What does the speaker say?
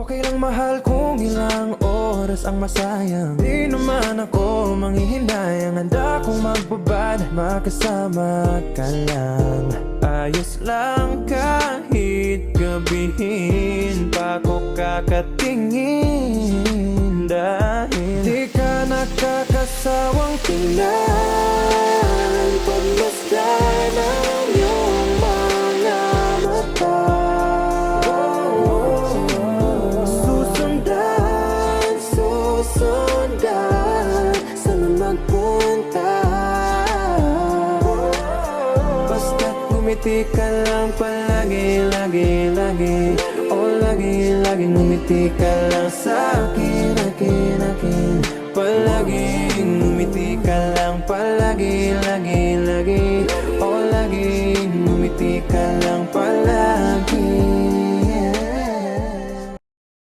Okay lang mahal kung ilang oras ang masayang. Di naman ako manghihinayang, handa kong magbabad, makasama ka lang. Ayos lang kahit gabihin pa ko kakatingin, dahil di ka nakakasawang tingnan. Pagmasdan ang iyong mga mata, susundan saan man magpunta. Basta't ngumiti ka lang palagi, lagi, lagi. Oh, lagi, lagi ngumiti ka lang sa akin, akin, akin. Palagi